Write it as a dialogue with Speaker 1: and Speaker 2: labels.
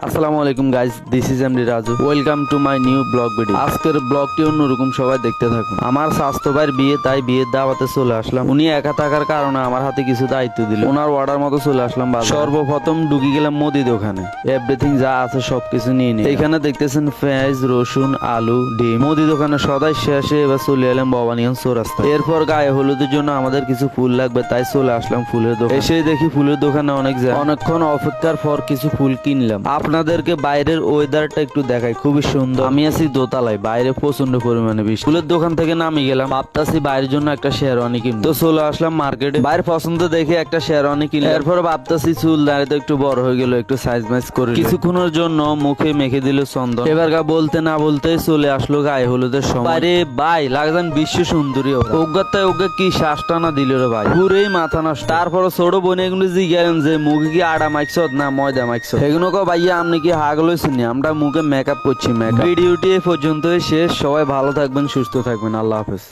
Speaker 1: আসসালামু আলাইকুম guys, this is MD Raju. Welcome to my new blog video. আজকের ব্লগটি অন্যরকম, সবাই দেখতে থাকুন। আমার স্বাস্থ্য ভাইয়ের বিয়ে, তাই বিয়ের দাওয়াতে চলে আসলাম। উনি একা থাকার কারণে আমার হাতে কিছু দায়িত্ব দিল। ওনার অর্ডার মতো চলে আসলাম বাজারে। সর্বপ্রথম ঢুকে গেলাম মুদি দোকানে। এভরিথিং যা আছে সবকিছু নিয়ে নিই। এখানে দেখতেছেন পেঁয়াজ, রসুন, আলু, ডিম। মুদি দোকানে সদাই শেষে এবার চলে এলাম ভবানীগঞ্জ চৌরাস্তা। এরপর গায়ে হলুদের জন্য আমাদের কিছু ফুল লাগবে, তাই চলে আসলাম ফুলের দোকানে। এসে দেখি ফুলের দোকানে অনেকক্ষণ অপেক্ষার পর কিছু ফুল কিনলাম। আপনাদেরকে বাইরের ওয়েদারটা একটু দেখাই, খুবই সুন্দর। আমি আছি দোতলায়, বাইরে প্রচন্ড পরিমাণে বৃষ্টি। ফুলের দোকান থেকে নামি গেলাম, ভাবতাছি বাইরের জন্য একটা শেরওয়ানি কিনবো। তো চলে আসলাম মার্কেটে, বাইরে পছন্দ দেখে একটা শেরওয়ানি কিনলাম। এরপর ভাবতাছি চুল দাঁড়িয়ে তো একটু বড় হয়ে গেল, একটু সাইজ মাইজ করে কিছুক্ষণের জন্য মুখে মেখে দিল চন্দন। এবার বলতে না বলতে চলে আসলো গায়ে হলুদের সময়। আরে ভাই লাগছেন বিশ্ব সুন্দরী। অজ্ঞাতায় অজ্ঞা কি শ্বাস টানা দিল রে ভাই, পুরেই মাথা নষ্ট। তারপর ছোট বোন এগুলো জিজ্ঞাসা যে মুখে কি আটা মাইকছ না ময়দা মাইকছ। এগুলো ভাইয়া আপনি কি হাগল হয়েছেন? আমরা মুখে মেকআপ করছি। ভিডিওটি এ পর্যন্তই শেষ। সবাই ভালো থাকবেন, সুস্থ থাকবেন। আল্লাহ হাফেজ।